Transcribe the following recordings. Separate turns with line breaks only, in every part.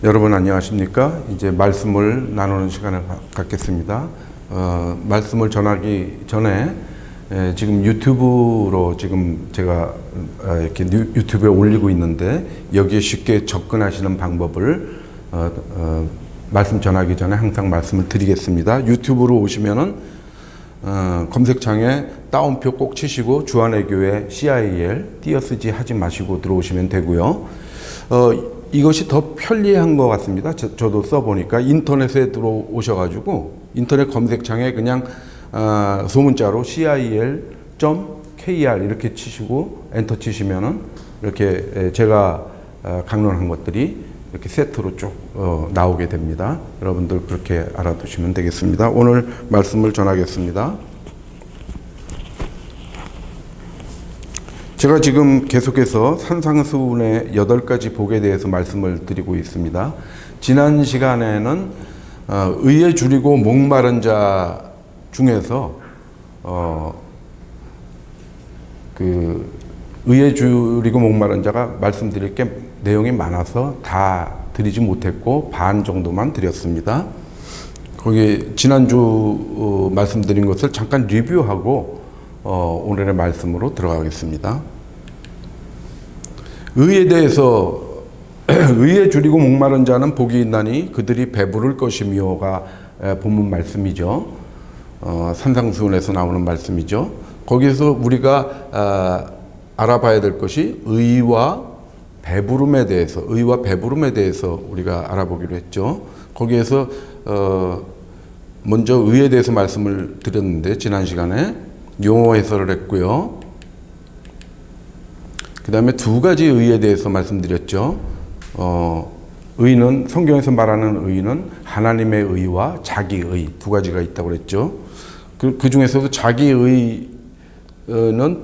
여러분 안녕하십니까? 이제 말씀을 나누는 시간을 갖겠습니다. 말씀을 전하기 전에 지금 유튜브로 지금 제가 이렇게 유튜브에 올리고 있는데 여기에 쉽게 접근하시는 방법을 말씀 전하기 전에 항상 말씀을 드리겠습니다. 유튜브로 오시면은 검색창에 따옴표 꼭 치시고 주안의 교회 CIL 띄어쓰기 하지 마시고 들어오시면 되고요. 이것이 더 편리한 것 같습니다. 저도 써보니까 인터넷에 들어오셔가지고 인터넷 검색창에 그냥 소문자로 CIL.KR 이렇게 치시고 엔터 치시면은 이렇게 제가 강론한 것들이 이렇게 세트로 쭉 나오게 됩니다. 여러분들 그렇게 알아두시면 되겠습니다. 오늘 말씀을 전하겠습니다. 제가 지금 계속해서 산상수훈의 8가지 복에 대해서 말씀을 드리고 있습니다. 지난 시간에는 의에 줄이고 목마른 자 중에서 의에 줄이고 목마른 자가 말씀드릴 게 내용이 많아서 다 드리지 못했고 반 정도만 드렸습니다. 거기 지난주 말씀드린 것을 잠깐 리뷰하고 오늘의 말씀으로 들어가겠습니다. 의에 대해서 의에 줄이고 목마른 자는 복이 있나니 그들이 배부를 것이며가 본문 말씀이죠. 산상수훈에서 나오는 말씀이죠. 거기서 우리가 알아봐야 될 것이 의와 배부름에 대해서 우리가 알아보기로 했죠. 거기에서 먼저 의에 대해서 말씀을 드렸는데 지난 시간에 용어 해설을 했고요. 그 다음에 2가지 의에 대해서 말씀드렸죠. 의는 성경에서 말하는 의는 하나님의 의와 자기의 2가지가 있다고 그랬죠. 그 중에서도 자기의는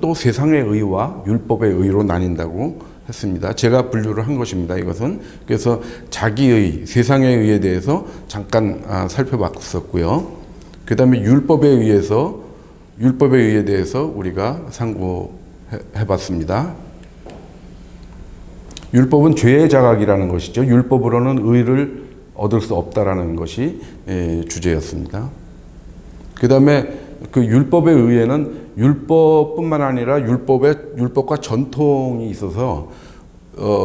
또 세상의 의와 율법의 의로 나뉜다고 했습니다. 제가 분류를 한 것입니다. 이것은 그래서 자기의 세상의 의에 대해서 잠깐 살펴봤었고요. 그 다음에 율법에 의해 대해서 우리가 상고해봤습니다. 율법은 죄의 자각이라는 것이죠. 율법으로는 의를 얻을 수 없다라는 것이 주제였습니다. 그 다음에 그 율법에 의해는 율법뿐만 아니라 율법과 전통이 있어서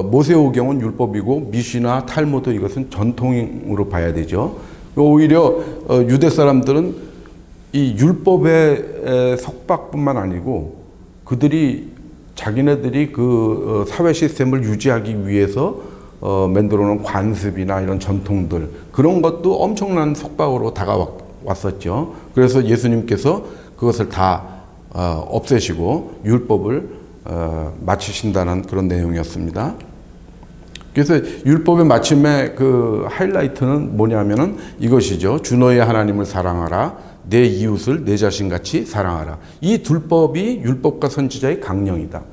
모세오경은 율법이고 미시나 탈무드 이것은 전통으로 봐야 되죠. 오히려 유대 사람들은 이 율법의 속박뿐만 아니고 자기네들이 그 사회 시스템을 유지하기 위해서 만들어 놓은 관습이나 이런 전통들 그런 것도 엄청난 속박으로 다가왔었죠. 그래서 예수님께서 그것을 다 없애시고 율법을 마치신다는 그런 내용이었습니다. 그래서 율법의 마침의 그 하이라이트는 뭐냐면은 이것이죠. 주 너의 하나님을 사랑하라. 내 이웃을 내 자신같이 사랑하라. 이 둘법이 율법과 선지자의 강령이다.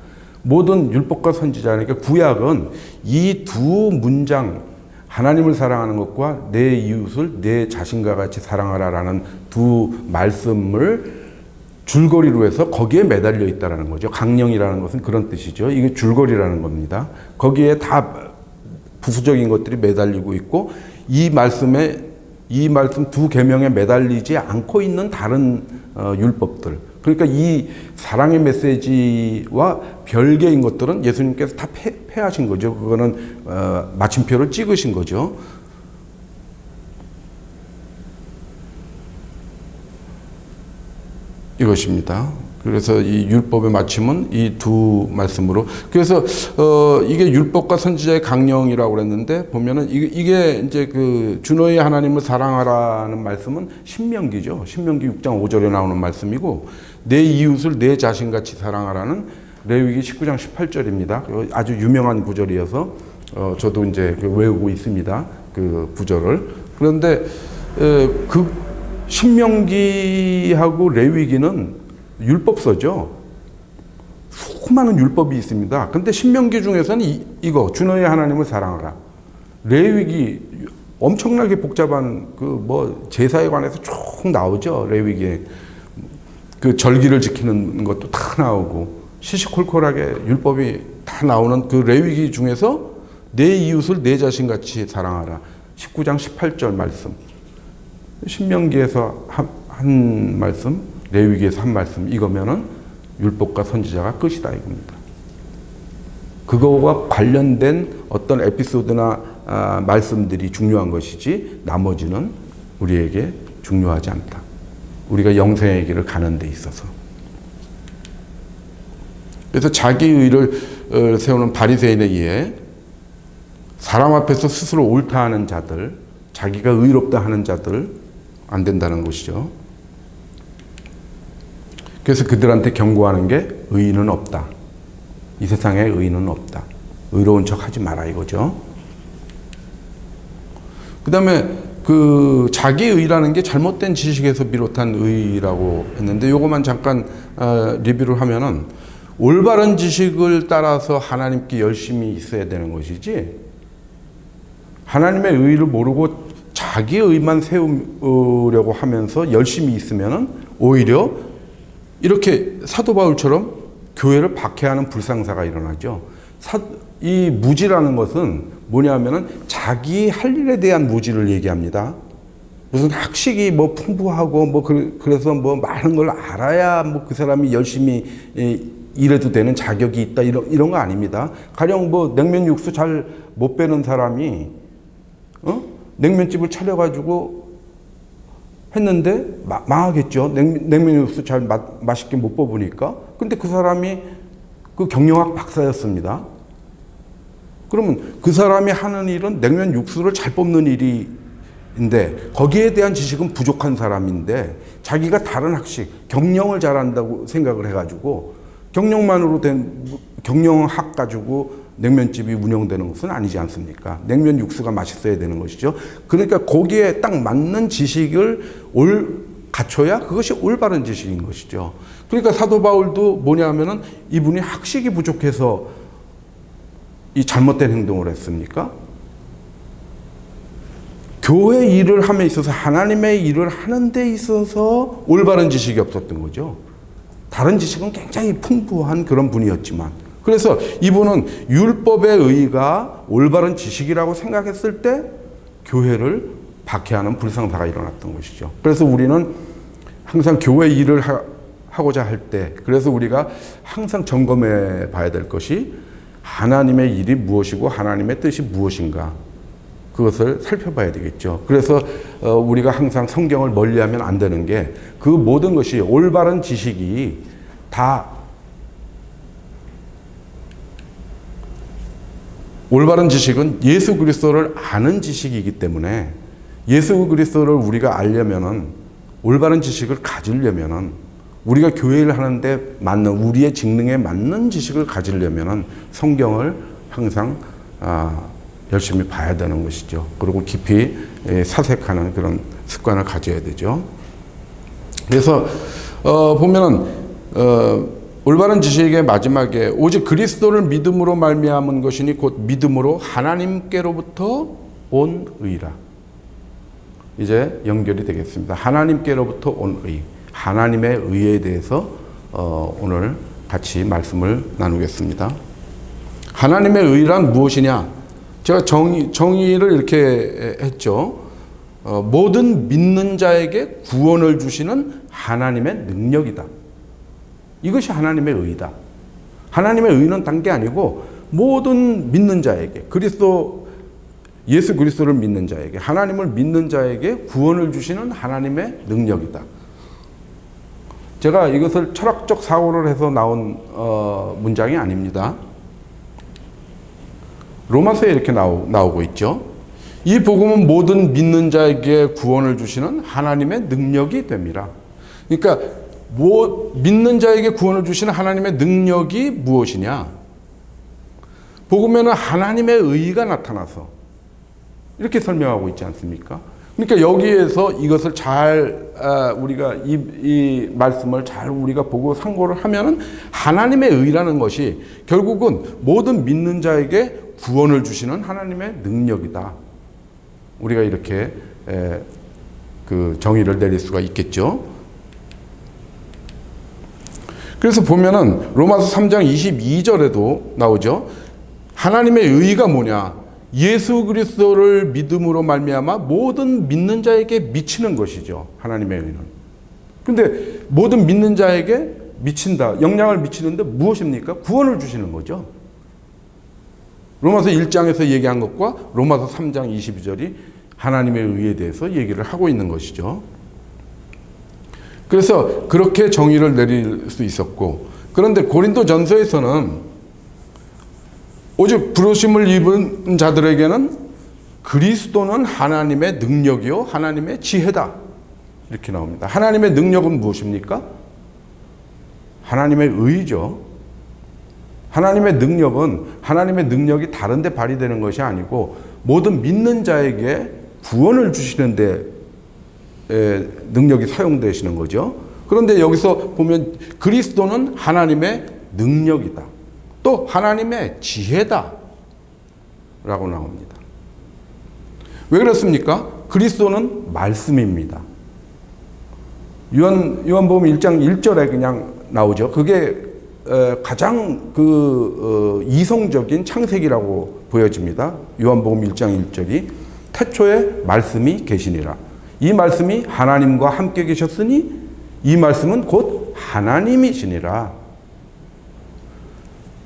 모든 율법과 선지자니까 구약은 이 2 문장 하나님을 사랑하는 것과 내 이웃을 내 자신과 같이 사랑하라라는 2 말씀을 줄거리로 해서 거기에 매달려 있다라는 거죠. 강령이라는 것은 그런 뜻이죠. 이게 줄거리라는 겁니다. 거기에 다 부수적인 것들이 매달리고 있고 이 말씀 2 계명에 매달리지 않고 있는 다른 율법들. 그러니까 이 사랑의 메시지와 별개인 것들은 예수님께서 다 폐하신 거죠. 그거는 마침표를 찍으신 거죠. 이것입니다. 그래서 이 율법의 마침은 이 2 말씀으로. 그래서 이게 율법과 선지자의 강령이라고 그랬는데 보면은 이게 이제 그 주 너의 하나님을 사랑하라는 말씀은 신명기죠. 신명기 6장 5절에 나오는 말씀이고 내 이웃을 내 자신같이 사랑하라는 레위기 19장 18절입니다. 아주 유명한 구절이어서 저도 이제 외우고 있습니다. 그 구절을. 그런데 그 신명기하고 레위기는 율법서죠. 수많은 율법이 있습니다. 근데 신명기 중에서는 이거 주 너의 하나님을 사랑하라. 레위기 엄청나게 복잡한 제사에 관해서 쭉 나오죠. 레위기에 그 절기를 지키는 것도 다 나오고 시시콜콜하게 율법이 다 나오는 그 레위기 중에서 내 이웃을 내 자신같이 사랑하라. 19장 18절 말씀. 신명기에서 한 말씀, 레위기에서 한 말씀, 이거면은 율법과 선지자가 끝이다 이겁니다. 그거와 관련된 어떤 에피소드나 말씀들이 중요한 것이지 나머지는 우리에게 중요하지 않다. 우리가 영생의 길을 가는 데 있어서. 그래서 자기 의를 세우는 바리새인에 의해 사람 앞에서 스스로 옳다 하는 자들, 자기가 의롭다 하는 자들 안 된다는 것이죠. 그래서 그들한테 경고하는 게 의인은 없다. 이 세상에 의인은 없다. 의로운 척 하지 마라 이거죠. 그 다음에 그 자기 의라는 게 잘못된 지식에서 비롯한 의라고 했는데 요거만 잠깐 리뷰를 하면은 올바른 지식을 따라서 하나님께 열심히 있어야 되는 것이지 하나님의 의를 모르고 자기 의만 세우려고 하면서 열심히 있으면은 오히려 이렇게 사도 바울처럼 교회를 박해하는 불상사가 일어나죠. 이 무지라는 것은 뭐냐면은 자기 할 일에 대한 무지를 얘기합니다. 무슨 학식이 뭐 풍부하고 뭐 그래서 뭐 많은 걸 알아야 뭐 그 사람이 열심히 일해도 되는 자격이 있다 이런 거 아닙니다. 가령 뭐 냉면 육수 잘 못 빼는 사람이 냉면집을 차려가지고 했는데 망하겠죠. 냉면 육수 잘 맛있게 못 뽑으니까. 근데 그 사람이 그 경영학 박사였습니다. 그러면 그 사람이 하는 일은 냉면 육수를 잘 뽑는 일인데 거기에 대한 지식은 부족한 사람인데 자기가 다른 학식, 경영을 잘한다고 생각을 해가지고 경영만으로 된 경영학 가지고 냉면집이 운영되는 것은 아니지 않습니까? 냉면 육수가 맛있어야 되는 것이죠. 그러니까 거기에 딱 맞는 지식을 갖춰야 그것이 올바른 지식인 것이죠. 그러니까 사도 바울도 뭐냐면은 이분이 학식이 부족해서 이 잘못된 행동을 했습니까? 교회 일을 함에 있어서 하나님의 일을 하는 데 있어서 올바른 지식이 없었던 거죠. 다른 지식은 굉장히 풍부한 그런 분이었지만 그래서 이분은 율법의 의가 올바른 지식이라고 생각했을 때 교회를 박해하는 불상사가 일어났던 것이죠. 그래서 우리는 항상 교회 일을 하고자 할 때 그래서 우리가 항상 점검해 봐야 될 것이 하나님의 일이 무엇이고 하나님의 뜻이 무엇인가 그것을 살펴봐야 되겠죠. 그래서 우리가 항상 성경을 멀리하면 안 되는 게 그 모든 것이 올바른 지식이 다 올바른 지식은 예수 그리스도를 아는 지식이기 때문에 예수 그리스도를 우리가 알려면은 올바른 지식을 가지려면은 우리가 교회를 하는데 맞는 우리의 직능에 맞는 지식을 가지려면은 성경을 항상 열심히 봐야 되는 것이죠. 그리고 깊이 사색하는 그런 습관을 가져야 되죠. 그래서 보면은 올바른 지식의 마지막에 오직 그리스도를 믿음으로 말미암은 것이니 곧 믿음으로 하나님께로부터 온 의라. 이제 연결이 되겠습니다. 하나님께로부터 온 의, 하나님의 의에 대해서 오늘 같이 말씀을 나누겠습니다. 하나님의 의란 무엇이냐? 제가 정의를 이렇게 했죠. 모든 믿는 자에게 구원을 주시는 하나님의 능력이다. 이것이 하나님의 의다. 하나님의 의는 딴 게 아니고 모든 믿는 자에게 예수 그리스도를 믿는 자에게 하나님을 믿는 자에게 구원을 주시는 하나님의 능력이다. 제가 이것을 철학적 사고를 해서 나온 문장이 아닙니다. 로마서에 이렇게 나오고 있죠. 이 복음은 모든 믿는 자에게 구원을 주시는 하나님의 능력이 됨이라. 그러니까 믿는 자에게 구원을 주시는 하나님의 능력이 무엇이냐? 복음에는 하나님의 의가 나타나서 이렇게 설명하고 있지 않습니까? 그러니까 여기에서 이것을 잘 우리가 이 말씀을 잘 우리가 보고 상고를 하면은 하나님의 의라는 것이 결국은 모든 믿는 자에게 구원을 주시는 하나님의 능력이다. 우리가 이렇게 그 정의를 내릴 수가 있겠죠. 그래서 보면은 로마서 3장 22절에도 나오죠. 하나님의 의가 뭐냐? 예수 그리스도를 믿음으로 말미암아 모든 믿는 자에게 미치는 것이죠. 하나님의 의는. 근데 모든 믿는 자에게 미친다. 영향을 미치는데 무엇입니까? 구원을 주시는 거죠. 로마서 1장에서 얘기한 것과 로마서 3장 22절이 하나님의 의에 대해서 얘기를 하고 있는 것이죠. 그래서 그렇게 정의를 내릴 수 있었고, 그런데 고린도전서에서는 오직 부르심을 입은 자들에게는 그리스도는 하나님의 능력이요 하나님의 지혜다, 이렇게 나옵니다. 하나님의 능력은 무엇입니까? 하나님의 의죠. 하나님의 능력은 하나님의 능력이 다른 데 발휘되는 것이 아니고 모든 믿는 자에게 구원을 주시는 데 능력이 사용되시는 거죠. 그런데 여기서 보면 그리스도는 하나님의 능력이다, 또 하나님의 지혜다 라고 나옵니다. 왜 그렇습니까? 그리스도는 말씀입니다. 요한복음 1장 1절에 그냥 나오죠. 그게 가장 이성적인 창세기라고 보여집니다. 요한복음 1장 1절이 태초에 말씀이 계시니라. 이 말씀이 하나님과 함께 계셨으니 이 말씀은 곧 하나님이시니라.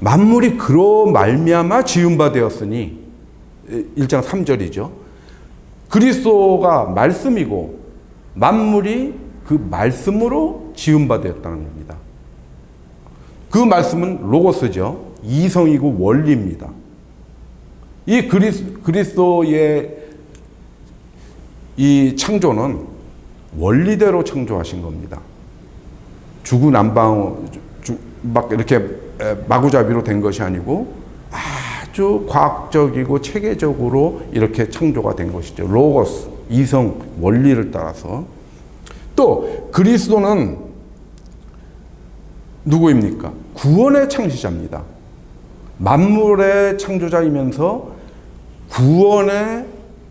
만물이 그로 말미암아 지은 바 되었으니 1장 3절이죠. 그리스도가 말씀이고 만물이 그 말씀으로 지은 바 되었다는 겁니다. 그 말씀은 로고스죠. 이성이고 원리입니다. 이 그리스도의 이 창조는 원리대로 창조하신 겁니다. 주구난방 막 이렇게 마구잡이로 된 것이 아니고 아주 과학적이고 체계적으로 이렇게 창조가 된 것이죠. 로고스, 이성, 원리를 따라서. 또 그리스도는 누구입니까? 구원의 창시자입니다. 만물의 창조자이면서 구원의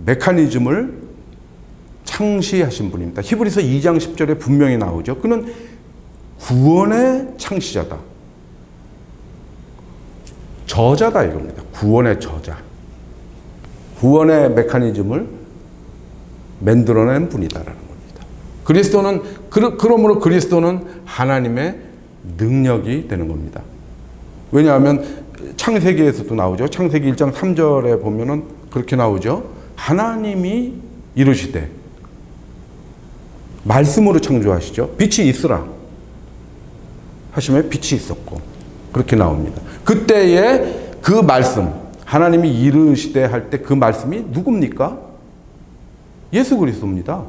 메커니즘을 창시하신 분입니다. 히브리서 2장 10절에 분명히 나오죠. 그는 구원의 창시자다. 저자다 이겁니다. 구원의 저자. 구원의 메커니즘을 만들어낸 분이다라는 겁니다. 그리스도는 그러므로 그리스도는 하나님의 능력이 되는 겁니다. 왜냐하면 창세기에서도 나오죠. 창세기 1장 3절에 보면은 그렇게 나오죠. 하나님이 이루시되 말씀으로 창조하시죠. 빛이 있으라 하시면 빛이 있었고 그렇게 나옵니다. 그때의 그 말씀, 하나님이 이르시되 할 때 그 말씀이 누굽니까? 예수 그리스도입니다.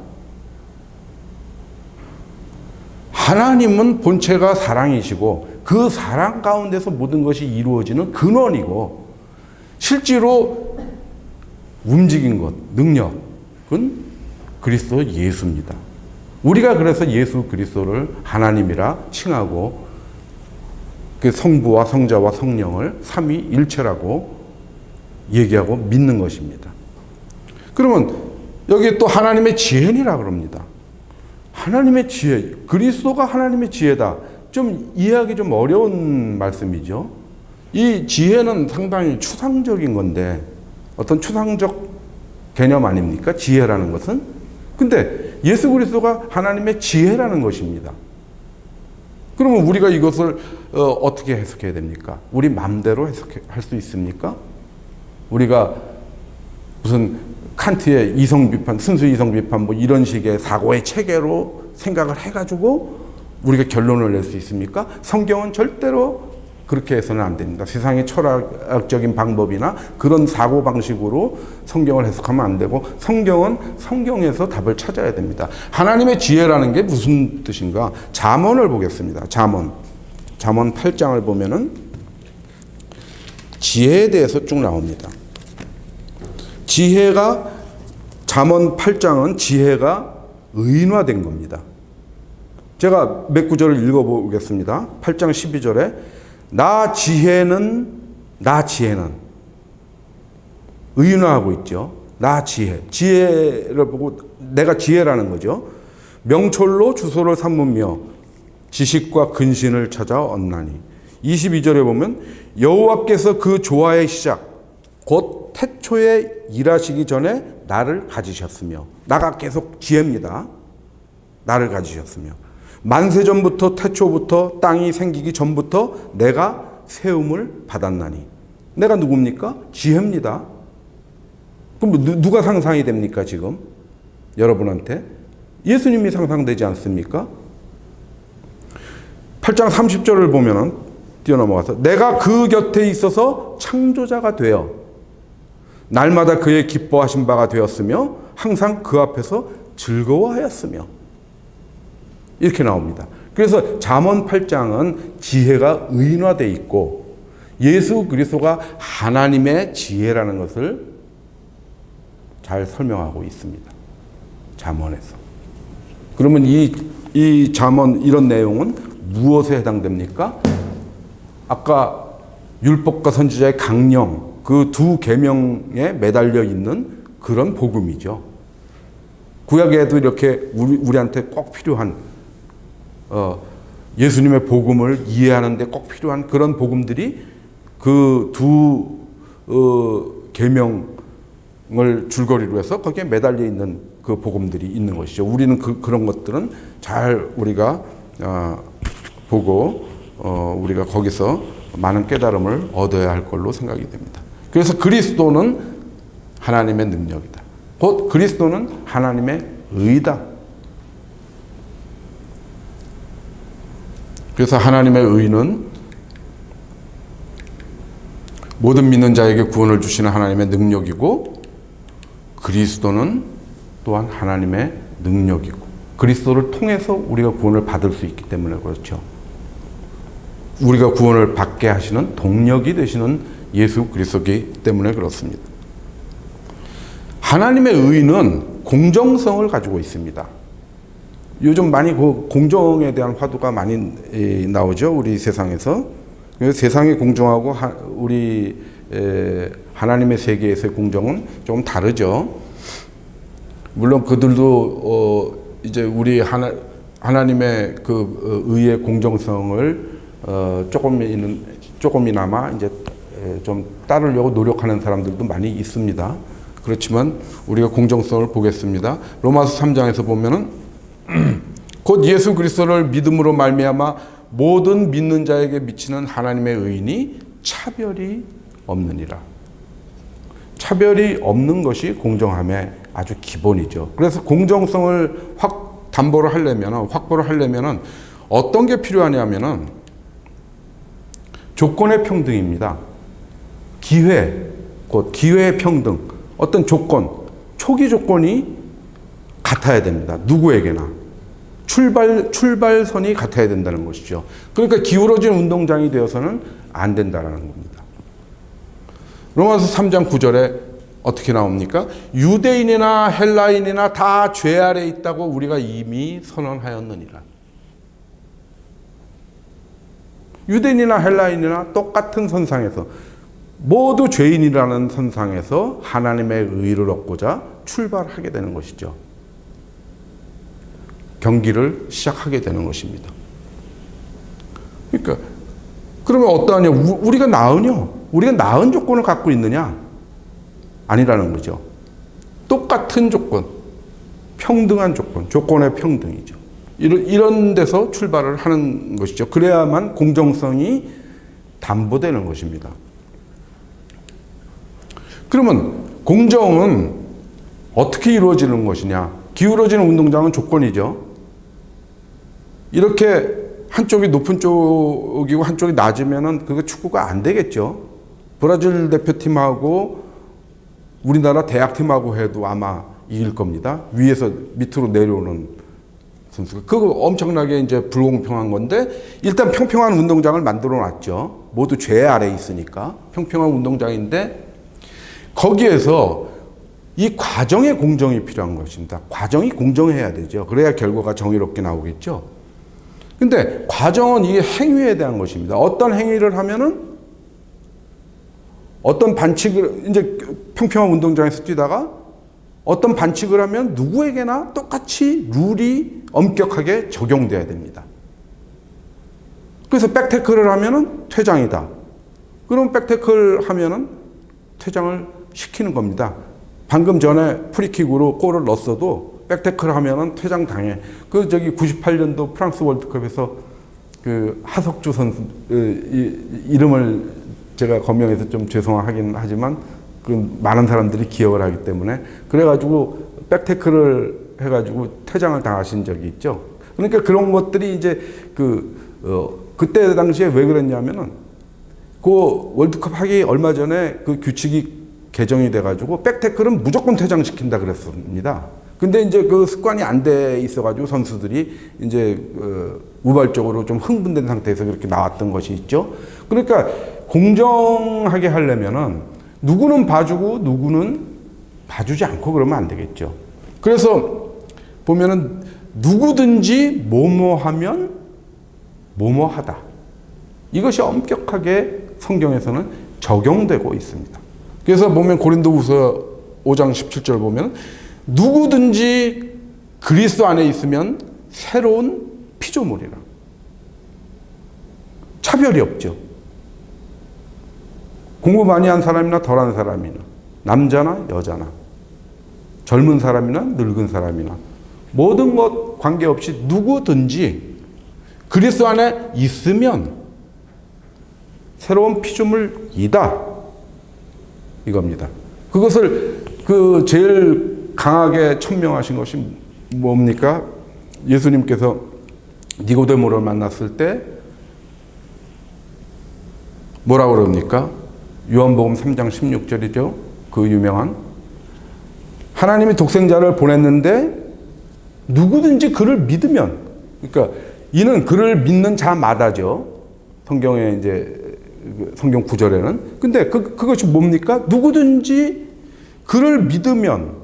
하나님은 본체가 사랑이시고 그 사랑 가운데서 모든 것이 이루어지는 근원이고 실제로 움직인 것, 능력은 그리스도 예수입니다. 우리가 그래서 예수 그리스도를 하나님이라 칭하고 그 성부와 성자와 성령을 삼위일체라고 얘기하고 믿는 것입니다. 그러면 여기 또 하나님의 지혜니라 그럽니다. 하나님의 지혜, 그리스도가 하나님의 지혜다. 좀 이해하기 좀 어려운 말씀이죠. 이 지혜는 상당히 추상적인 건데 어떤 추상적 개념 아닙니까? 지혜라는 것은. 근데 예수 그리스도가 하나님의 지혜라는 것입니다. 그러면 우리가 이것을 어떻게 해석해야 됩니까? 우리 마음대로 해석할 수 있습니까? 우리가 무슨 칸트의 이성비판, 순수 이성비판 뭐 이런 식의 사고의 체계로 생각을 해가지고 우리가 결론을 낼 수 있습니까? 성경은 절대로 그렇게 해서는 안 됩니다. 세상의 철학적인 방법이나 그런 사고방식으로 성경을 해석하면 안 되고 성경은 성경에서 답을 찾아야 됩니다. 하나님의 지혜라는 게 무슨 뜻인가? 잠언을 보겠습니다. 잠언 8장을 보면은 지혜에 대해서 쭉 나옵니다. 지혜가 잠언 8장은 지혜가 의인화된 겁니다. 제가 몇 구절을 읽어보겠습니다. 8장 12절에 나 지혜는 의인화하고 있죠. 나 지혜를 보고 내가 지혜라는 거죠. 명철로 주소를 삼으며 지식과 근신을 찾아 얻나니. 22절에 보면 여호와께서 그 조화의 시작 곧 태초에 일하시기 전에 나를 가지셨으며, 나가 계속 지혜입니다. 나를 가지셨으며, 만세전부터 태초부터 땅이 생기기 전부터 내가 세움을 받았나니. 내가 누굽니까? 지혜입니다. 그럼 누가 상상이 됩니까 지금? 여러분한테? 예수님이 상상되지 않습니까? 8장 30절을 보면은 뛰어넘어가서 내가 그 곁에 있어서 창조자가 되어 날마다 그의 기뻐하신 바가 되었으며 항상 그 앞에서 즐거워하였으며, 이렇게 나옵니다. 그래서 잠언 8장은 지혜가 의인화되어 있고 예수 그리스도가 하나님의 지혜라는 것을 잘 설명하고 있습니다. 잠언에서. 그러면 이 잠언 이런 내용은 무엇에 해당됩니까? 아까 율법과 선지자의 강령, 그 두 계명에 매달려 있는 그런 복음이죠. 구약에도 이렇게 우리한테 꼭 필요한 예수님의 복음을 이해하는데 꼭 필요한 그런 복음들이 그 두 계명을 줄거리로 해서 거기에 매달려 있는 그 복음들이 있는 것이죠. 우리는 그런 것들은 잘 우리가 보고 우리가 거기서 많은 깨달음을 얻어야 할 걸로 생각이 됩니다. 그래서 그리스도는 하나님의 능력이다. 곧 그리스도는 하나님의 의다. 그래서 하나님의 의는 모든 믿는 자에게 구원을 주시는 하나님의 능력이고, 그리스도는 또한 하나님의 능력이고, 그리스도를 통해서 우리가 구원을 받을 수 있기 때문에 그렇죠. 우리가 구원을 받게 하시는 동력이 되시는 예수 그리스도이기 때문에 그렇습니다. 하나님의 의는 공정성을 가지고 있습니다. 요즘 많이 그 공정에 대한 화두가 많이 나오죠. 우리 세상에서. 세상의 공정하고 우리 하나님의 세계에서의 공정은 조금 다르죠. 물론 그들도 이제 우리 하나님의 그 의의 공정성을 조금이나마 이제 좀 따르려고 노력하는 사람들도 많이 있습니다. 그렇지만 우리가 공정성을 보겠습니다. 로마서 3장에서 보면은 곧 예수 그리스도를 믿음으로 말미암아 모든 믿는 자에게 미치는 하나님의 의인이 차별이 없느니라. 차별이 없는 것이 공정함의 아주 기본이죠. 그래서 공정성을 확보를 하려면은 어떤 게 필요하냐면은 조건의 평등입니다. 곧 기회의 평등, 어떤 조건, 초기 조건이 같아야 됩니다. 누구에게나. 출발선이 같아야 된다는 것이죠. 그러니까 기울어진 운동장이 되어서는 안 된다는 겁니다. 로마서 3장 9절에 어떻게 나옵니까? 유대인이나 헬라인이나 다 죄 아래 있다고 우리가 이미 선언하였느니라. 유대인이나 헬라인이나 똑같은 선상에서, 모두 죄인이라는 선상에서 하나님의 의를 얻고자 출발하게 되는 것이죠. 경기를 시작하게 되는 것입니다. 그러니까 그러면 어떠하냐? 우리가 나은 조건을 갖고 있느냐? 아니라는 거죠. 똑같은 조건, 평등한 조건, 조건의 평등이죠. 이런 데서 출발을 하는 것이죠. 그래야만 공정성이 담보되는 것입니다. 그러면 공정은 어떻게 이루어지는 것이냐? 기울어지는 운동장은 조건이죠. 이렇게 한쪽이 높은 쪽이고 한쪽이 낮으면은 그거 축구가 안 되겠죠. 브라질 대표팀하고 우리나라 대학팀하고 해도 아마 이길 겁니다. 위에서 밑으로 내려오는 선수가. 그거 엄청나게 이제 불공평한 건데, 일단 평평한 운동장을 만들어 놨죠. 모두 죄 아래 있으니까. 평평한 운동장인데, 거기에서 이 과정의 공정이 필요한 것입니다. 과정이 공정해야 되죠. 그래야 결과가 정의롭게 나오겠죠. 근데 과정은 이게 행위에 대한 것입니다. 어떤 행위를 하면은 어떤 반칙을, 이제 평평한 운동장에서 뛰다가 어떤 반칙을 하면 누구에게나 똑같이 룰이 엄격하게 적용돼야 됩니다. 그래서 백태클을 하면은 퇴장이다. 그럼 백태클 하면은 퇴장을 시키는 겁니다. 방금 전에 프리킥으로 골을 넣었어도 백태클 하면은 퇴장 당해. 98년도 프랑스 월드컵에서 그 하석주 선수 이름을 제가 거명해서 좀 죄송하긴 하지만 그 많은 사람들이 기억을 하기 때문에 그래가지고 백태클을 해가지고 퇴장을 당하신 적이 있죠. 그러니까 그런 것들이 이제 그때 당시에 왜 그랬냐면은 그 월드컵 하기 얼마 전에 그 규칙이 개정이 돼가지고 백태클은 무조건 퇴장시킨다 그랬습니다. 근데 이제 그 습관이 안 돼 있어가지고 선수들이 이제 우발적으로 좀 흥분된 상태에서 그렇게 나왔던 것이 있죠. 그러니까 공정하게 하려면은 누구는 봐주고 누구는 봐주지 않고 그러면 안 되겠죠. 그래서 보면은 누구든지 뭐뭐하면 뭐뭐하다. 이것이 엄격하게 성경에서는 적용되고 있습니다. 그래서 보면 고린도후서 5장 17절 보면 누구든지 그리스도 안에 있으면 새로운 피조물이라. 차별이 없죠. 공부 많이 한 사람이나 덜한 사람이나 남자나 여자나 젊은 사람이나 늙은 사람이나 모든 것 관계없이 누구든지 그리스도 안에 있으면 새로운 피조물이다. 이겁니다. 그것을 제일 강하게 천명하신 것이 뭡니까? 예수님께서 니고데모를 만났을 때 뭐라고 그럽니까? 요한복음 3장 16절이죠. 그 유명한 하나님이 독생자를 보냈는데 누구든지 그를 믿으면, 그러니까 이는 그를 믿는 자마다죠. 성경에 이제 성경 구절에는. 근데 그것이 뭡니까? 누구든지 그를 믿으면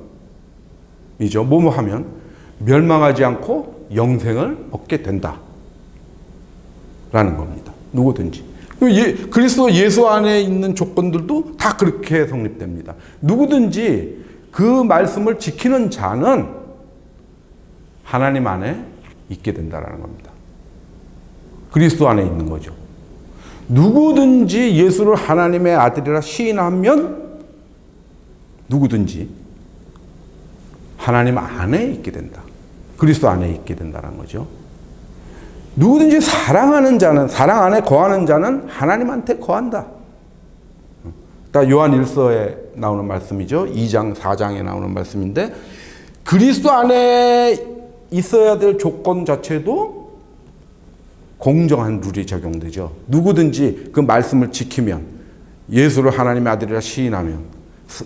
이죠. 뭐뭐 하면 멸망하지 않고 영생을 얻게 된다. 라는 겁니다. 누구든지. 그리스도 예수 안에 있는 조건들도 다 그렇게 성립됩니다. 누구든지 그 말씀을 지키는 자는 하나님 안에 있게 된다는 겁니다. 그리스도 안에 있는 거죠. 누구든지 예수를 하나님의 아들이라 시인하면 누구든지 하나님 안에 있게 된다. 그리스도 안에 있게 된다는 거죠. 누구든지 사랑하는 자는, 사랑 안에 거하는 자는 하나님한테 거한다. 요한 1서에 나오는 말씀이죠. 2장, 4장에 나오는 말씀인데 그리스도 안에 있어야 될 조건 자체도 공정한 룰이 적용되죠. 누구든지 그 말씀을 지키면, 예수를 하나님의 아들이라 시인하면,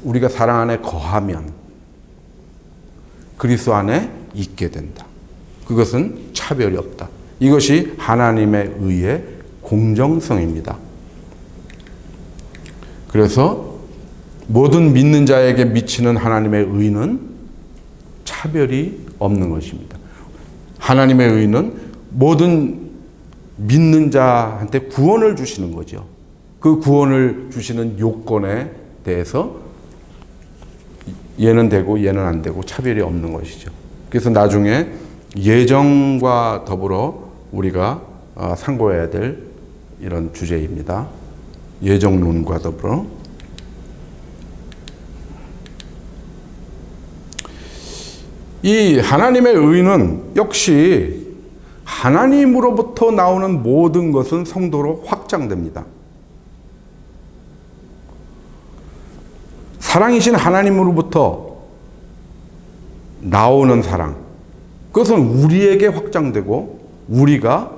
우리가 사랑 안에 거하면 그리스도 안에 있게 된다. 그것은 차별이 없다. 이것이 하나님의 의의 공정성입니다. 그래서 모든 믿는 자에게 미치는 하나님의 의는 차별이 없는 것입니다. 하나님의 의는 모든 믿는 자한테 구원을 주시는 거죠. 그 구원을 주시는 요건에 대해서 얘는 되고 얘는 안 되고 차별이 없는 것이죠. 그래서 나중에 예정과 더불어 우리가 상고해야 될 이런 주제입니다. 예정론과 더불어. 이 하나님의 의는 역시 하나님으로부터 나오는 모든 것은 성도로 확장됩니다. 사랑이신 하나님으로부터 나오는 사랑, 그것은 우리에게 확장되고 우리가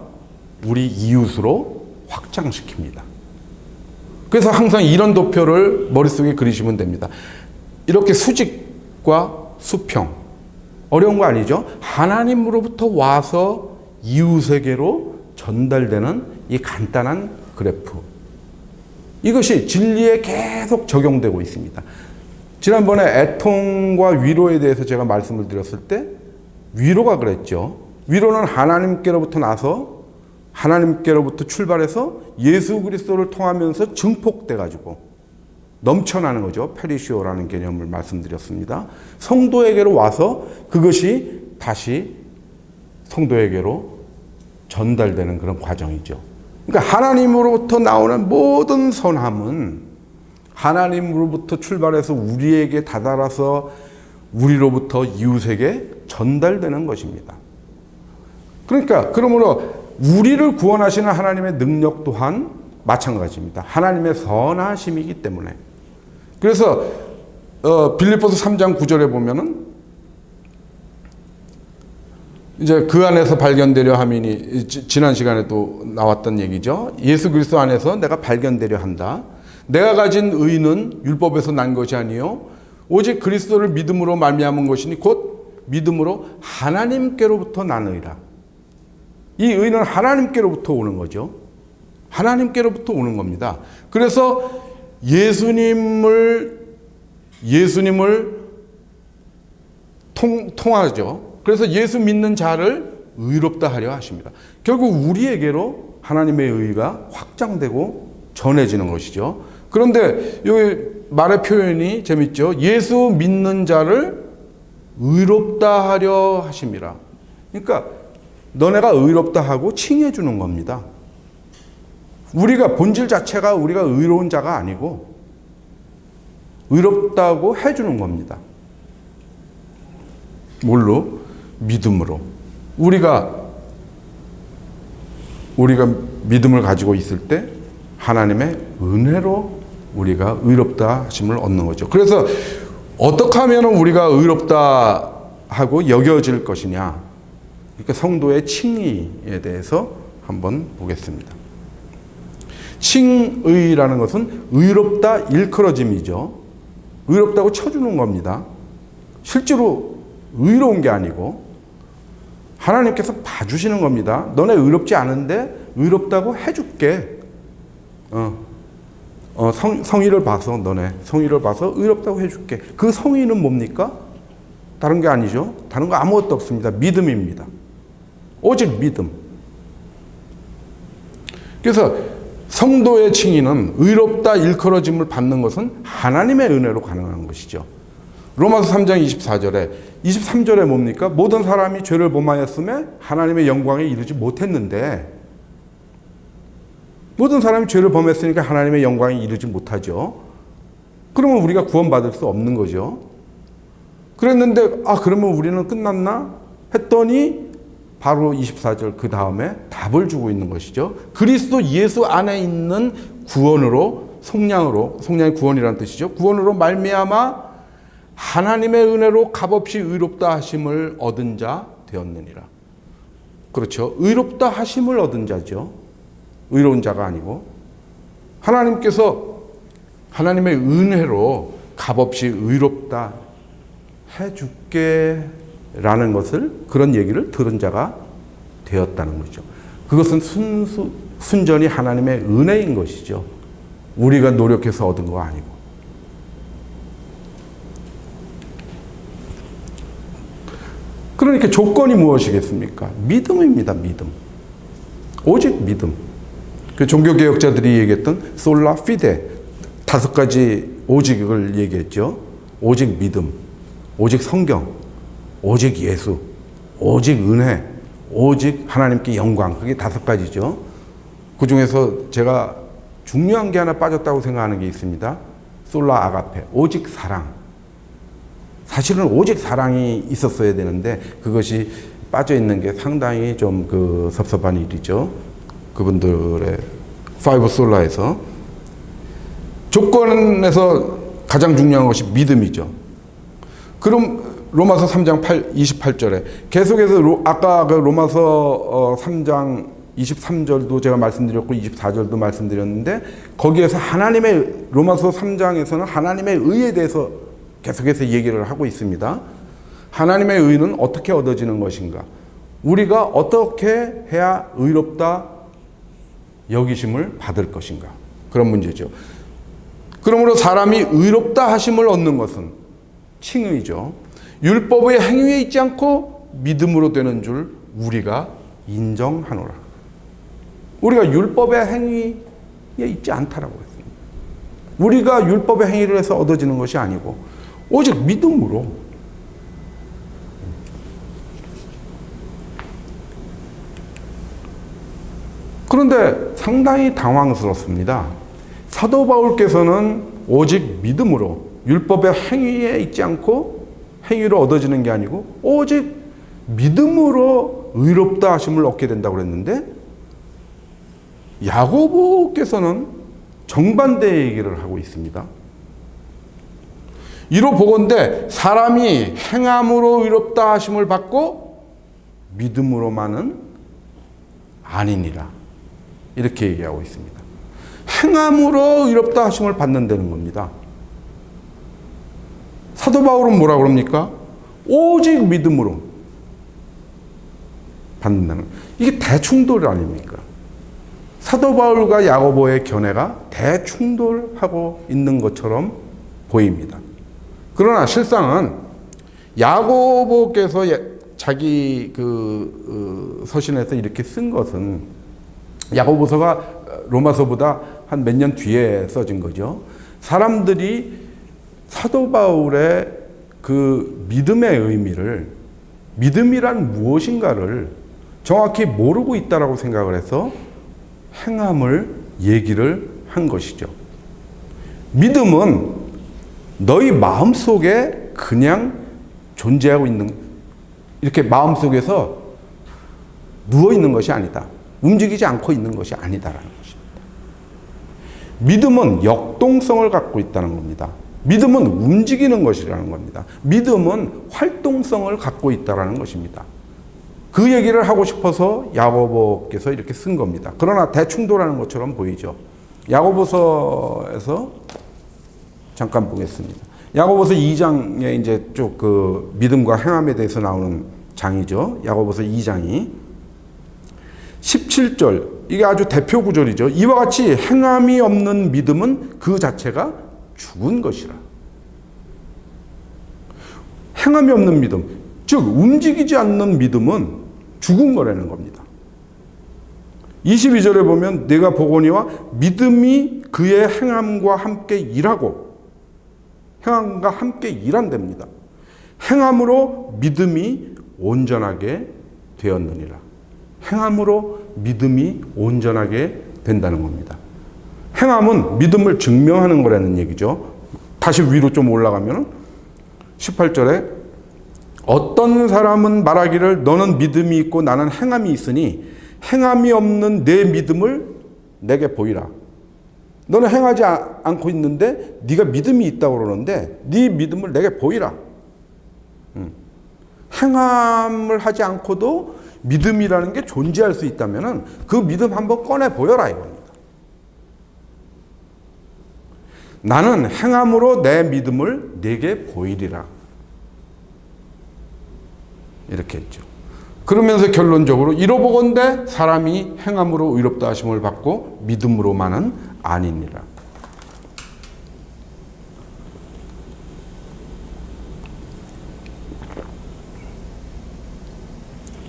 우리 이웃으로 확장시킵니다. 그래서 항상 이런 도표를 머릿속에 그리시면 됩니다. 이렇게 수직과 수평, 어려운 거 아니죠? 하나님으로부터 와서 이웃에게로 전달되는 이 간단한 그래프, 이것이 진리에 계속 적용되고 있습니다. 지난번에 애통과 위로에 대해서 제가 말씀을 드렸을 때 위로가 그랬죠. 위로는 하나님께로부터 나서 하나님께로부터 출발해서 예수 그리스도를 통하면서 증폭돼 가지고 넘쳐나는 거죠. 페리시오라는 개념을 말씀드렸습니다. 성도에게로 와서 그것이 다시 성도에게로 전달되는 그런 과정이죠. 그러니까 하나님으로부터 나오는 모든 선함은 하나님으로부터 출발해서 우리에게 다다라서 우리로부터 이웃에게 전달되는 것입니다. 그러니까 그러므로 우리를 구원하시는 하나님의 능력 또한 마찬가지입니다. 하나님의 선하심이기 때문에. 그래서 빌립보서 3장 9절에 보면은 이제 그 안에서 발견되려 함이니, 지난 시간에도 나왔던 얘기죠. 예수 그리스도 안에서 내가 발견되려 한다. 내가 가진 의는 율법에서 난 것이 아니요 오직 그리스도를 믿음으로 말미암은 것이니 곧 믿음으로 하나님께로부터 난 의라. 이 의는 하나님께로부터 오는 거죠. 하나님께로부터 오는 겁니다. 그래서 예수님을 통하죠. 그래서 예수 믿는 자를 의롭다 하려 하십니다. 결국 우리에게로 하나님의 의가 확장되고 전해지는 것이죠. 그런데 여기 말의 표현이 재밌죠. 예수 믿는 자를 의롭다 하려 하심이라. 그러니까 너네가 의롭다 하고 칭해 주는 겁니다. 우리가 본질 자체가 우리가 의로운 자가 아니고 의롭다고 해주는 겁니다. 뭘로? 믿음으로. 우리가 믿음을 가지고 있을 때 하나님의 은혜로 우리가 의롭다 하심을 얻는 거죠. 그래서 어떻게 하면 우리가 의롭다 하고 여겨질 것이냐. 그러니까 성도의 칭의에 대해서 한번 보겠습니다. 칭의라는 것은 의롭다 일컬어짐이죠. 의롭다고 쳐주는 겁니다. 실제로 의로운 게 아니고 하나님께서 봐주시는 겁니다. 너네 의롭지 않은데 의롭다고 해줄게. 성의를 봐서 너네 성의를 봐서 의롭다고 해줄게. 그 성의는 뭡니까? 다른 게 아니죠. 다른 거 아무것도 없습니다. 믿음입니다. 오직 믿음. 그래서 성도의 칭의는 의롭다 일컬어짐을 받는 것은 하나님의 은혜로 가능한 것이죠. 로마서 3장 23절에 뭡니까? 모든 사람이 죄를 범하였음에 하나님의 영광에 이르지 못했는데, 모든 사람이 죄를 범했으니까 하나님의 영광에 이르지 못하죠. 그러면 우리가 구원받을 수 없는 거죠. 그랬는데 그러면 우리는 끝났나? 했더니 바로 24절 그 다음에 답을 주고 있는 것이죠. 그리스도 예수 안에 있는 구원으로, 속량이 구원이라는 뜻이죠. 구원으로 말미암아 하나님의 은혜로 값없이 의롭다 하심을 얻은 자 되었느니라. 그렇죠. 의롭다 하심을 얻은 자죠. 의로운 자가 아니고. 하나님께서 하나님의 은혜로 값없이 의롭다 해줄게 라는 것을, 그런 얘기를 들은 자가 되었다는 거죠. 그것은 순전히 하나님의 은혜인 것이죠. 우리가 노력해서 얻은 거 아니고. 그러니까 조건이 무엇이겠습니까? 믿음입니다. 믿음. 오직 믿음. 그 종교개혁자들이 얘기했던 솔라 피데, 5가지 오직을 얘기했죠. 오직 믿음, 오직 성경, 오직 예수, 오직 은혜, 오직 하나님께 영광. 그게 5가지죠. 그 중에서 제가 중요한 게 하나 빠졌다고 생각하는 게 있습니다. 솔라 아가페, 오직 사랑. 사실은 오직 사랑이 있었어야 되는데 그것이 빠져 있는 게 상당히 좀 섭섭한 일이죠. 그분들의 5 솔라에서. 조건에서 가장 중요한 것이 믿음이죠. 그럼 로마서 3장 28절에 계속해서 아까 로마서 3장 23절도 제가 말씀드렸고 24절도 말씀드렸는데, 거기에서 로마서 3장에서는 하나님의 의에 대해서 계속해서 얘기를 하고 있습니다. 하나님의 의는 어떻게 얻어지는 것인가? 우리가 어떻게 해야 의롭다 여기심을 받을 것인가? 그런 문제죠. 그러므로 사람이 의롭다 하심을 얻는 것은 칭의죠. 율법의 행위에 있지 않고 믿음으로 되는 줄 우리가 인정하노라. 우리가 율법의 행위에 있지 않다라고 했습니다. 우리가 율법의 행위를 해서 얻어지는 것이 아니고 오직 믿음으로. 그런데 상당히 당황스럽습니다. 사도 바울께서는 오직 믿음으로, 율법의 행위에 있지 않고 행위로 얻어지는 게 아니고 오직 믿음으로 의롭다 하심을 얻게 된다고 그랬는데, 야고보께서는 정반대의 얘기를 하고 있습니다. 이로 보건대 사람이 행함으로 의롭다 하심을 받고 믿음으로만은 아니니라, 이렇게 얘기하고 있습니다. 행함으로 의롭다 하심을 받는다는 겁니다. 사도 바울은 뭐라 그럽니까? 오직 믿음으로 받는다는, 이게 대충돌 아닙니까? 사도 바울과 야고보의 견해가 대충돌하고 있는 것처럼 보입니다. 그러나 실상은 야고보께서 자기 서신에서 이렇게 쓴 것은, 야고보서가 로마서보다 한 몇 년 뒤에 써진 거죠. 사람들이 사도 바울의 그 믿음의 의미를, 믿음이란 무엇인가를 정확히 모르고 있다라고 생각을 해서 행함을 얘기를 한 것이죠. 믿음은 너희 마음속에 그냥 존재하고 있는, 이렇게 마음속에서 누워있는 것이 아니다. 움직이지 않고 있는 것이 아니다라는 것입니다. 믿음은 역동성을 갖고 있다는 겁니다. 믿음은 움직이는 것이라는 겁니다. 믿음은 활동성을 갖고 있다는 것입니다. 그 얘기를 하고 싶어서 야고보께서 이렇게 쓴 겁니다. 그러나 대충돌하는 것처럼 보이죠. 야고보서에서 잠깐 보겠습니다. 야고보서 2장에 이제 쭉 그 믿음과 행함에 대해서 나오는 장이죠. 야고보서 2장이 17절, 이게 아주 대표 구절이죠. 이와 같이 행함이 없는 믿음은 그 자체가 죽은 것이라. 행함이 없는 믿음, 즉 움직이지 않는 믿음은 죽은 거라는 겁니다. 22절에 보면 내가 보거니와 믿음이 그의 행함과 함께 일하고, 행함과 함께 일한답니다. 행함으로 믿음이 온전하게 되었느니라. 행함으로 믿음이 온전하게 된다는 겁니다. 행함은 믿음을 증명하는 거라는 얘기죠. 다시 위로 좀 올라가면 18절에 어떤 사람은 말하기를 너는 믿음이 있고 나는 행함이 있으니 행함이 없는 내 믿음을 내게 보이라. 너는 행하지 않고 있는데 네가 믿음이 있다고 그러는데 네 믿음을 내게 보이라. 행함을 하지 않고도 믿음이라는 게 존재할 수 있다면 그 믿음 한번 꺼내 보여라 이겁니다. 나는 행함으로 내 믿음을 내게 보이리라. 이렇게 했죠. 그러면서 결론적으로 이로보건대 사람이 행함으로 의롭다 하심을 받고 믿음으로만은 아니니라.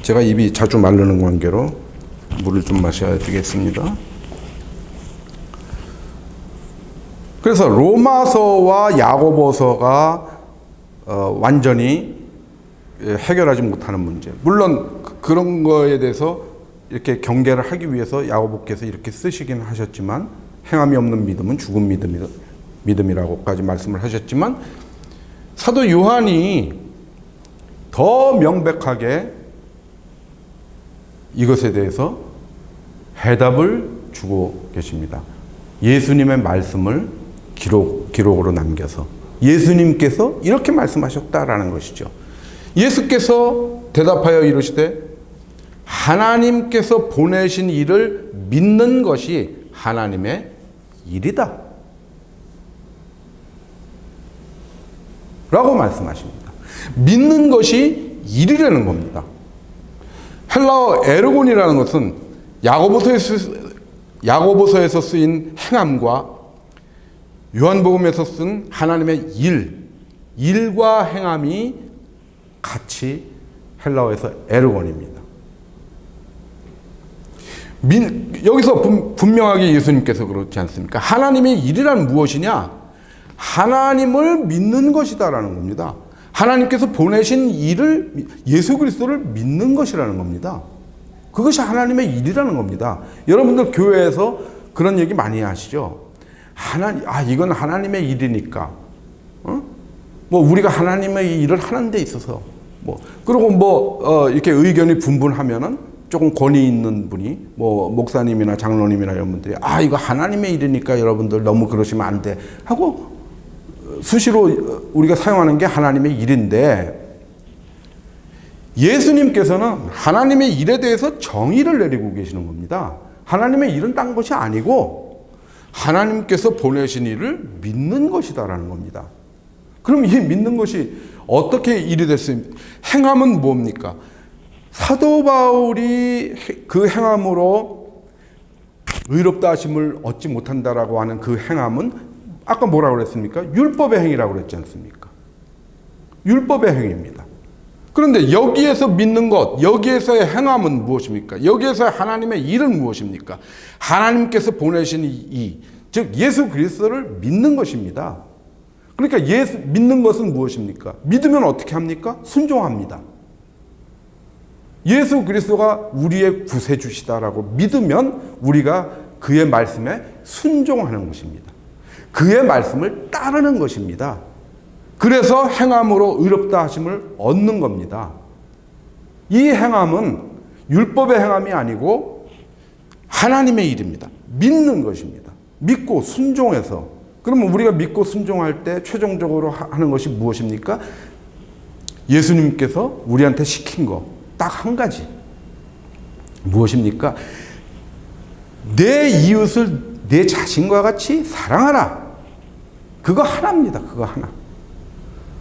제가 입이 자주 마르는 관계로 물을 좀 마셔야 되겠습니다. 그래서 로마서와 야고보서가 완전히 해결하지 못하는 문제. 물론 그런 거에 대해서 이렇게 경계를 하기 위해서 야고보께서 이렇게 쓰시긴 하셨지만, 행함이 없는 믿음은 죽은 믿음이라고까지 말씀을 하셨지만, 사도 요한이 더 명백하게 이것에 대해서 해답을 주고 계십니다. 예수님의 말씀을 기록으로 남겨서 예수님께서 이렇게 말씀하셨다라는 것이죠. 예수께서 대답하여 이르시되 하나님께서 보내신 일을 믿는 것이 하나님의 일이다 라고 말씀하십니다. 믿는 것이 일이라는 겁니다. 헬라어 에르곤이라는 것은 야고보서에서 쓰인 행함과 요한복음에서 쓴 하나님의 일과 행함이 같이 헬라어에서 에르곤입니다. 여기서 분명하게 예수님께서 그렇지 않습니까? 하나님의 일이란 무엇이냐? 하나님을 믿는 것이다라는 겁니다. 하나님께서 보내신 일을, 예수 그리스도를 믿는 것이라는 겁니다. 그것이 하나님의 일이라는 겁니다. 여러분들 교회에서 그런 얘기 많이 하시죠? 이건 하나님의 일이니까. 뭐 우리가 하나님의 일을 하는 데 있어서 그리고 이렇게 의견이 분분하면은 조금 권위 있는 분이 목사님이나 장로님이나 이런 분들이 이거 하나님의 일이니까 여러분들 너무 그러시면 안 돼 하고 수시로 우리가 사용하는 게 하나님의 일인데, 예수님께서는 하나님의 일에 대해서 정의를 내리고 계시는 겁니다. 하나님의 일은 딴 것이 아니고 하나님께서 보내신 일을 믿는 것이다라는 겁니다. 그럼 이 믿는 것이 어떻게 일이 됐습니까? 행함은 뭡니까? 사도 바울이 그 행함으로 의롭다 하심을 얻지 못한다라고 하는 그 행함은 아까 뭐라고 그랬습니까? 율법의 행위라고 그랬지 않습니까? 율법의 행위입니다. 그런데 여기에서 믿는 것, 여기에서의 행함은 무엇입니까? 여기에서의 하나님의 일은 무엇입니까? 하나님께서 보내신 이, 즉 예수 그리스도를 믿는 것입니다. 그러니까 믿는 것은 무엇입니까? 믿으면 어떻게 합니까? 순종합니다. 예수 그리스도가 우리의 구세주시다라고 믿으면 우리가 그의 말씀에 순종하는 것입니다. 그의 말씀을 따르는 것입니다. 그래서 행함으로 의롭다 하심을 얻는 겁니다. 이 행함은 율법의 행함이 아니고 하나님의 일입니다. 믿는 것입니다. 믿고 순종해서. 그러면 우리가 믿고 순종할 때 최종적으로 하는 것이 무엇입니까? 예수님께서 우리한테 시킨 거 딱 한 가지. 무엇입니까? 내 이웃을 내 자신과 같이 사랑하라. 그거 하나입니다. 그거 하나.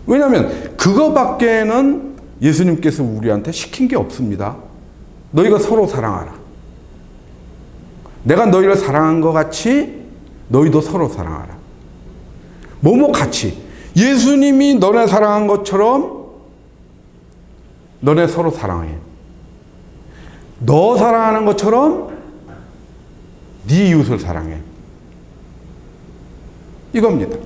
왜냐하면 그거밖에는 예수님께서 우리한테 시킨 게 없습니다. 너희가 서로 사랑하라. 내가 너희를 사랑한 것 같이 너희도 서로 사랑하라. 같이. 예수님이 너네 사랑한 것처럼 너네 서로 사랑해. 너 사랑하는 것처럼 네 이웃을 사랑해. 이겁니다.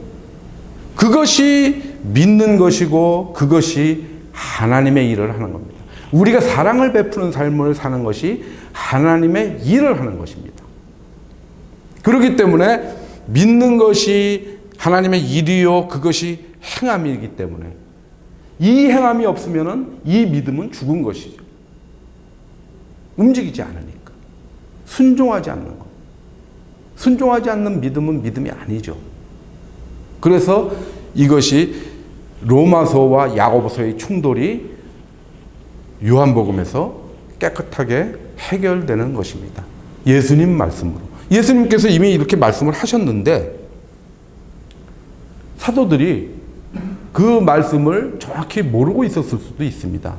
그것이 믿는 것이고 그것이 하나님의 일을 하는 겁니다. 우리가 사랑을 베푸는 삶을 사는 것이 하나님의 일을 하는 것입니다. 그렇기 때문에 믿는 것이 하나님의 일이요 그것이 행함이기 때문에 이 행함이 없으면은 이 믿음은 죽은 것이죠. 움직이지 않으니까. 순종하지 않는 것. 순종하지 않는 믿음은 믿음이 아니죠. 그래서 이것이 로마서와 야고보서의 충돌이 요한복음에서 깨끗하게 해결되는 것입니다. 예수님 말씀으로. 예수님께서 이미 이렇게 말씀을 하셨는데 사도들이 그 말씀을 정확히 모르고 있었을 수도 있습니다.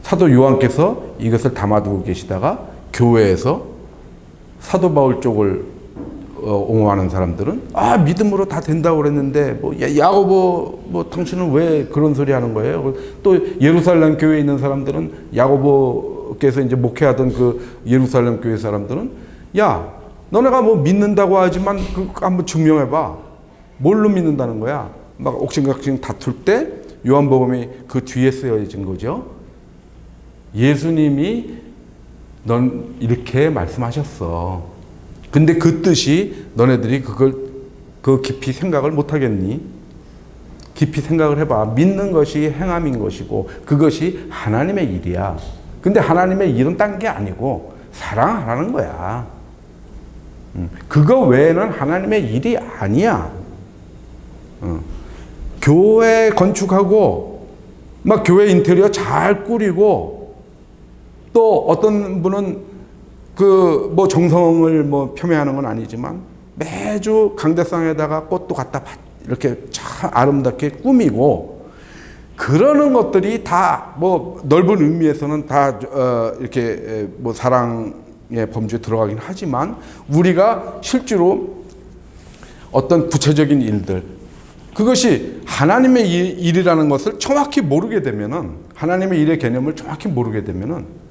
사도 요한께서 이것을 담아두고 계시다가 교회에서 사도 바울 쪽을 옹호하는 사람들은 믿음으로 다 된다고 그랬는데 야고보 당신은 왜 그런 소리 하는 거예요? 또 예루살렘 교회에 있는 사람들은 야고보께서 이제 목회하던 그 예루살렘 교회 사람들은 너네가 믿는다고 하지만 한번 증명해봐. 뭘로 믿는다는 거야? 막 옥신각신 다툴 때 요한복음이 그 뒤에 쓰여진 거죠. 예수님이 넌 이렇게 말씀하셨어. 근데 그 뜻이 너네들이 그 깊이 생각을 못 하겠니? 깊이 생각을 해봐. 믿는 것이 행함인 것이고 그것이 하나님의 일이야. 근데 하나님의 일은 딴 게 아니고 사랑하라는 거야. 그거 외에는 하나님의 일이 아니야. 교회 건축하고 막 교회 인테리어 잘 꾸리고 또 어떤 분은 정성을 폄훼하는 건 아니지만 매주 강대상에다가 꽃도 갖다 이렇게 참 아름답게 꾸미고 그러는 것들이 다 넓은 의미에서는 다 이렇게 사랑의 범주에 들어가긴 하지만 우리가 실제로 어떤 구체적인 일들 그것이 하나님의 일이라는 것을 정확히 모르게 되면은 하나님의 일의 개념을 정확히 모르게 되면은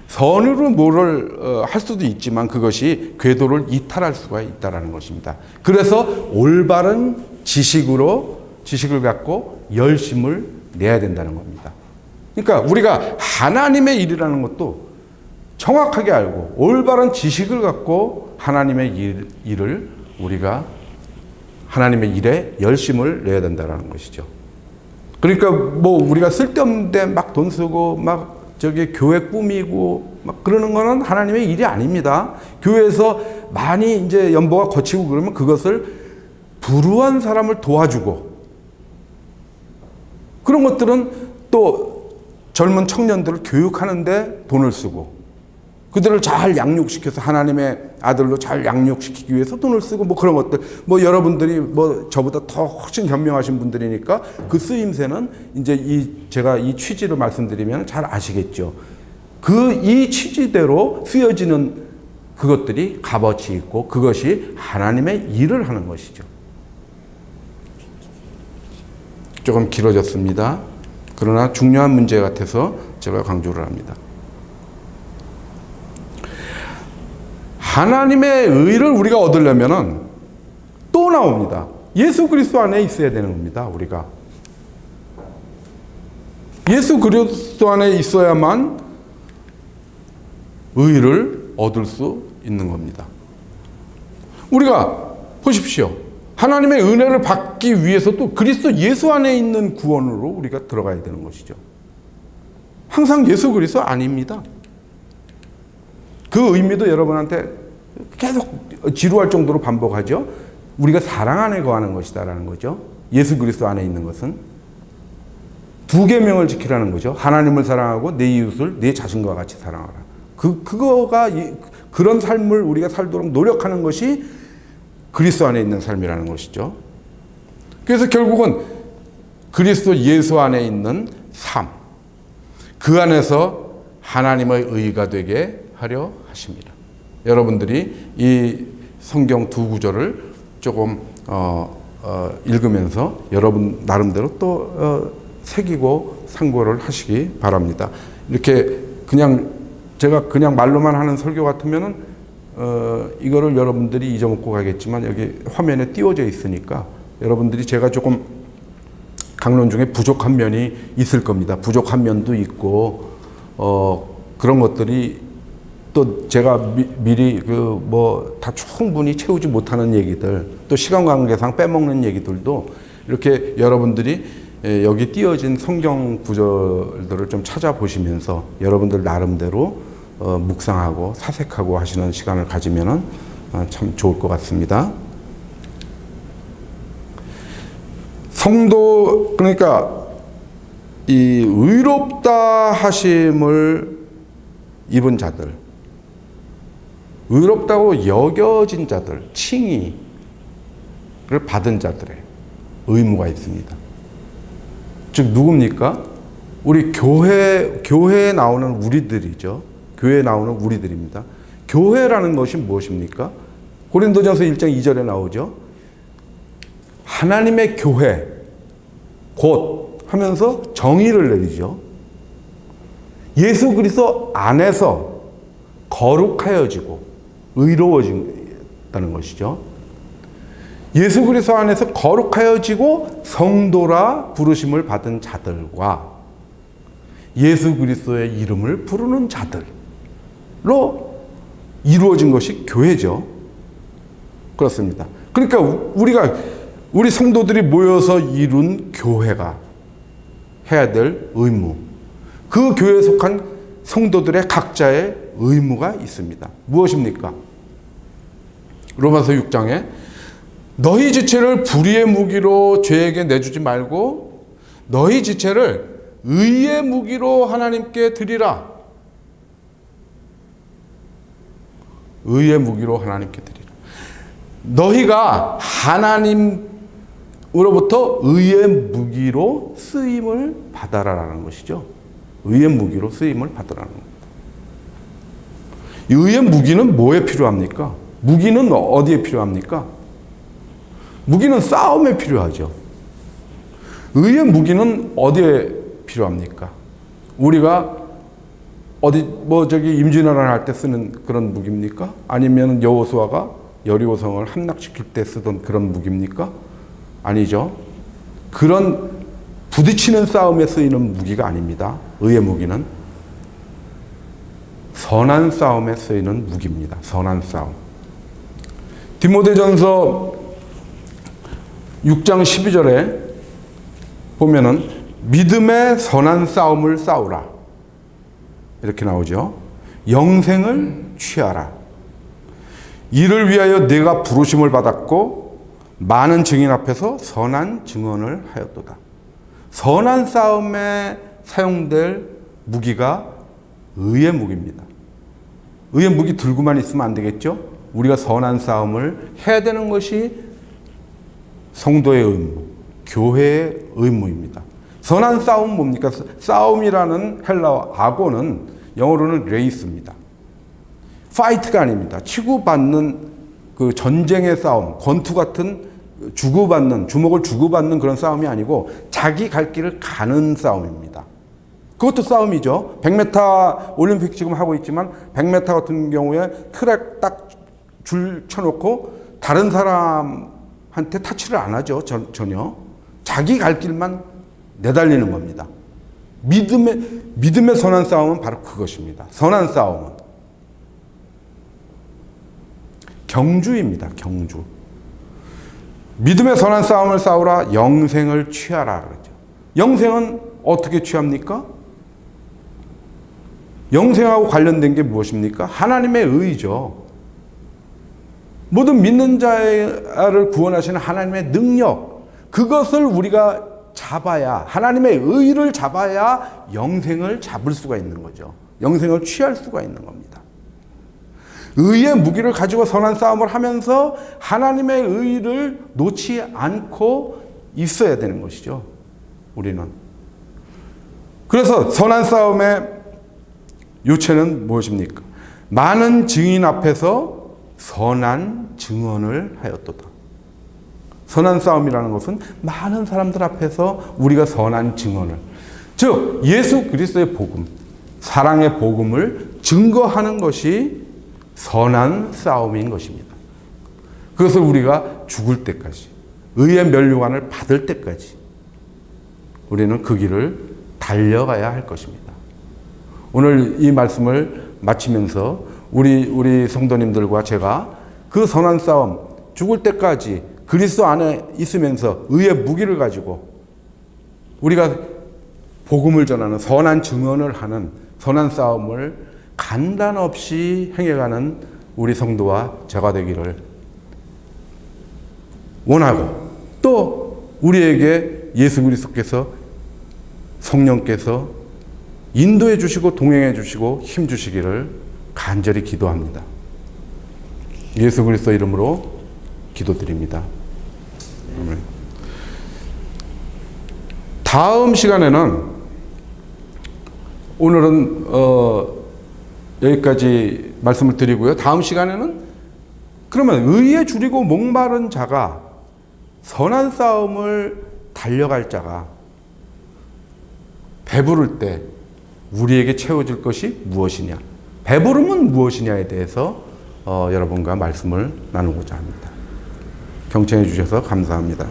선으로 뭐를 할 수도 있지만 그것이 궤도를 이탈할 수가 있다라는 것입니다. 그래서 올바른 지식을 갖고 열심을 내야 된다는 겁니다. 그러니까 우리가 하나님의 일이라는 것도 정확하게 알고 올바른 지식을 갖고 하나님의 일을 우리가 하나님의 일에 열심을 내야 된다는 것이죠. 그러니까 뭐 우리가 쓸데없는데 막 돈 쓰고 막 저기 교회 꾸미고 막 그러는 거는 하나님의 일이 아닙니다. 교회에서 많이 이제 연보가 거치고 그러면 그것을 불우한 사람을 도와주고, 그런 것들은 또 젊은 청년들을 교육하는데 돈을 쓰고, 그들을 잘 양육시켜서 하나님의 아들로 잘 양육시키기 위해서 돈을 쓰고, 뭐 그런 것들, 뭐 여러분들이 뭐 저보다 더 훨씬 현명하신 분들이니까 그 쓰임새는 이제 제가 이 취지를 말씀드리면 잘 아시겠죠. 이 취지대로 쓰여지는 그것들이 값어치 있고, 그것이 하나님의 일을 하는 것이죠. 조금 길어졌습니다. 그러나 중요한 문제 같아서 제가 강조를 합니다. 하나님의 의를 우리가 얻으려면은 또 나옵니다. 예수 그리스도 안에 있어야 되는 겁니다. 우리가 예수 그리스도 안에 있어야만 의를 얻을 수 있는 겁니다. 우리가 보십시오. 하나님의 은혜를 받기 위해서도 그리스도 예수 안에 있는 구원으로 우리가 들어가야 되는 것이죠. 항상 예수 그리스도 아닙니다. 그 의미도 여러분한테 계속 지루할 정도로 반복하죠. 우리가 사랑 안에 거하는 것이다라는 거죠. 예수 그리스도 안에 있는 것은 두 계명을 지키라는 거죠. 하나님을 사랑하고 내 이웃을 내 자신과 같이 사랑하라. 그거가 그런 삶을 우리가 살도록 노력하는 것이 그리스도 안에 있는 삶이라는 것이죠. 그래서 결국은 그리스도 예수 안에 있는 삶, 그 안에서 하나님의 의가 되게 하려 하십니다. 여러분들이 이 성경 두 구절을 조금 읽으면서 여러분 나름대로 또 새기고 상고를 하시기 바랍니다. 이렇게 제가 그냥 말로만 하는 설교 같으면은 이거를 여러분들이 잊어먹고 가겠지만 여기 화면에 띄워져 있으니까 여러분들이 제가 조금 강론 중에 부족한 면이 있을 겁니다. 부족한 면도 있고 그런 것들이 또 제가 미리 다 충분히 채우지 못하는 얘기들, 또 시간 관계상 빼먹는 얘기들도 이렇게 여러분들이 여기 띄어진 성경 구절들을 좀 찾아보시면서 여러분들 나름대로 묵상하고 사색하고 하시는 시간을 가지면은 참 좋을 것 같습니다. 성도, 그러니까 이 의롭다 하심을 입은 자들, 의롭다고 여겨진 자들, 칭의를 받은 자들의 의무가 있습니다. 즉 누굽니까? 우리 교회에 나오는 우리들이죠. 교회에 나오는 우리들입니다. 교회라는 것이 무엇입니까? 고린도전서 1장 2절에 나오죠. 하나님의 교회 곧 하면서 정의를 내리죠. 예수 그리스도 안에서 거룩하여지고 의로워진다는 것이죠. 예수 그리스도 안에서 거룩하여지고 성도라 부르심을 받은 자들과 예수 그리스도의 이름을 부르는 자들로 이루어진 것이 교회죠. 그렇습니다. 그러니까 우리 성도들이 모여서 이룬 교회가 해야 될 의무, 그 교회에 속한 성도들의 각자의 의무가 있습니다. 무엇입니까? 로마서 6장에 너희 지체를 불의의 무기로 죄에게 내주지 말고 너희 지체를 의의 무기로 하나님께 드리라. 의의 무기로 하나님께 드리라. 너희가 하나님으로부터 의의 무기로 쓰임을 받아라라는 것이죠. 의의 무기로 쓰임을 받으라는 겁니다. 의의 무기는 뭐에 필요합니까? 무기는 어디에 필요합니까? 무기는 싸움에 필요하죠. 의의 무기는 어디에 필요합니까? 우리가 임진왜란을 할 때 쓰는 그런 무기입니까? 아니면 여호수아가 여리고성을 함락시킬 때 쓰던 그런 무기입니까? 아니죠. 그런 부딪히는 싸움에 쓰이는 무기가 아닙니다. 의의 무기는 선한 싸움에 쓰이는 무기입니다. 선한 싸움. 디모데전서 6장 12절에 보면은 믿음의 선한 싸움을 싸우라 이렇게 나오죠. 영생을 취하라. 이를 위하여 내가 부르심을 받았고 많은 증인 앞에서 선한 증언을 하였도다. 선한 싸움에 사용될 무기가 의의 무기입니다. 의의 무기 들고만 있으면 안 되겠죠? 우리가 선한 싸움을 해야 되는 것이 성도의 의무, 교회의 의무입니다. 선한 싸움은 뭡니까? 싸움이라는 헬라어 아고는 영어로는 레이스입니다. 파이트가 아닙니다. 치고받는 그 전쟁의 싸움, 권투 같은 주고받는, 주먹을 주고받는 그런 싸움이 아니고 자기 갈 길을 가는 싸움입니다. 그것도 싸움이죠. 100m 올림픽 지금 하고 있지만 100m 같은 경우에 트랙 딱 줄 쳐놓고 다른 사람한테 타치를 안 하죠. 전혀. 자기 갈 길만 내달리는 겁니다. 믿음의 선한 싸움은 바로 그것입니다. 선한 싸움은 경주입니다. 경주. 믿음의 선한 싸움을 싸우라. 영생을 취하라 그러죠. 영생은 어떻게 취합니까? 영생하고 관련된 게 무엇입니까? 하나님의 의죠. 모든 믿는 자를 구원하시는 하나님의 능력, 그것을 우리가 잡아야, 하나님의 의를 잡아야 영생을 잡을 수가 있는 거죠. 영생을 취할 수가 있는 겁니다. 의의 무기를 가지고 선한 싸움을 하면서 하나님의 의를 놓지 않고 있어야 되는 것이죠. 우리는. 그래서 선한 싸움의 요체는 무엇입니까? 많은 증인 앞에서 선한 증언을 하였도다. 선한 싸움이라는 것은 많은 사람들 앞에서 우리가 선한 증언을, 즉 예수 그리스도의 복음, 사랑의 복음을 증거하는 것이 선한 싸움인 것입니다. 그것을 우리가 죽을 때까지, 의의 면류관을 받을 때까지 우리는 그 길을 달려가야 할 것입니다. 오늘 이 말씀을 마치면서 우리 성도님들과 제가 그 선한 싸움, 죽을 때까지 그리스도 안에 있으면서 의의 무기를 가지고 우리가 복음을 전하는, 선한 증언을 하는 선한 싸움을 간단 없이 행해가는 우리 성도와 제가 되기를 원하고, 또 우리에게 예수 그리스도께서, 성령께서 인도해 주시고 동행해 주시고 힘 주시기를 간절히 기도합니다. 예수 그리스도 이름으로 기도드립니다. 다음 시간에는, 오늘은 여기까지 말씀을 드리고요. 다음 시간에는 그러면 의에 줄이고 목마른 자가, 선한 싸움을 달려갈 자가 배부를 때 우리에게 채워질 것이 무엇이냐, 배부름은 무엇이냐에 대해서 여러분과 말씀을 나누고자 합니다. 경청해 주셔서 감사합니다.